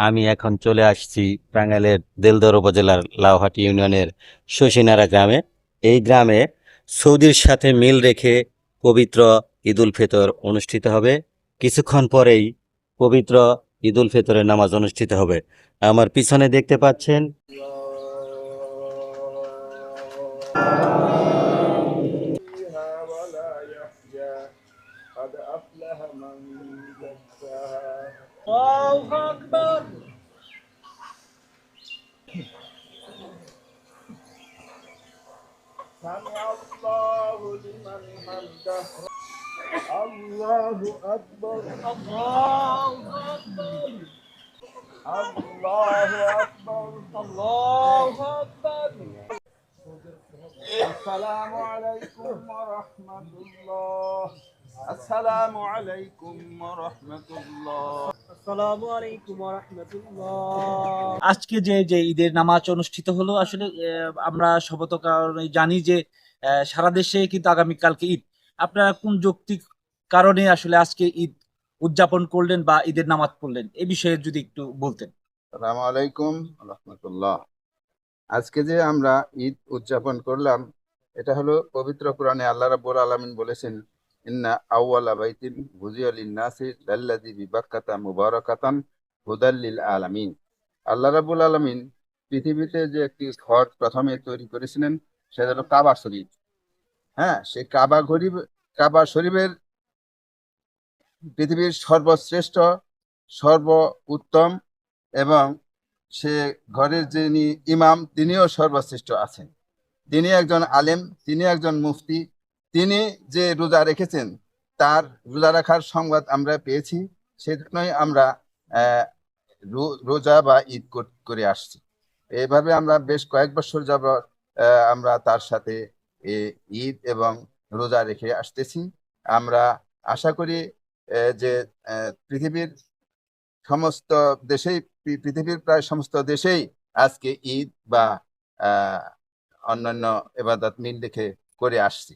আমি এখন চলে আসছি টাঙ্গাইলের দেলদর উপজেলার লাউহাটি ইউনিয়নের শশীনারা গ্রামে। এই গ্রামে সৌদির সাথে মিল রেখে পবিত্র ঈদ উল ফিতর অনুষ্ঠিত হবে। কিছুক্ষণ পরেই পবিত্র ঈদ উল ফিতরের নামাজ অনুষ্ঠিত হবে। আমার পিছনে দেখতে পাচ্ছেন فيها ولا يحيى قد أفلح من زكاها الله أكبر سمع الله لمن حمده الله أكبر الله أكبر الله أكبر الله أكبر السلام عليكم ورحمة الله السلام عليكم ورحمة الله السلام عليكم ورحمة الله আজকে যে যে ঈদের নামাজ অনুষ্ঠিত হলো আসলে আমরা সবত কারণে জানি যে সারা দেশে কিন্তু আগামীকালকে ঈদ। আপনারা কোন যৌক্তিক কারণে আসলে আজকে ঈদ উদযাপন করলেন বা ঈদের নামাজ পড়লেন এই বিষয়ে যদি একটু বলতেন। আসসালামু আলাইকুম রহমতুল্লাহ। আজকে যে আমরা ঈদ উদযাপন করলাম, এটা হলো পবিত্র কোরআনে আল্লাহ রাব্বুল আলামিন বলেছেন, ইন্না আউওয়ালা বাইতিন বুজিয়া লিন-নাসি লাল্লাযী বিবাক্কাতা মুবারাকাতান হুদাল লিল আলামিন। আল্লাহ রাব্বুল আলামিন পৃথিবীতে যে একটি ঘর প্রথমে তৈরি করেছিলেন সেটা হলো কাবা শরীফ। হ্যাঁ, সেই কাবা শরীফের পৃথিবীর সর্বশ্রেষ্ঠ, সর্ব উত্তম এবং সে ঘরের যিনি ইমাম তিনিও সর্বশ্রেষ্ঠ আছেন। তিনি একজন আলেম, তিনি একজন মুফতি। তিনি যে রোজা রেখেছেন তার রোজা রাখার সংবাদ আমরা পেয়েছি, সেজন্যই আমরা রোজা বা ঈদ করে আসছি। এইভাবে আমরা বেশ কয়েক বছর যাবৎ আমরা তার সাথে ঈদ এবং রোজা রেখে আসতেছি। আমরা আশা করি যে পৃথিবীর সমস্ত দেশেই, পৃথিবীর প্রায় সমস্ত দেশেই আজকে ঈদ বা অন্যান্য ইবাদত মিল রেখে করে আসছি।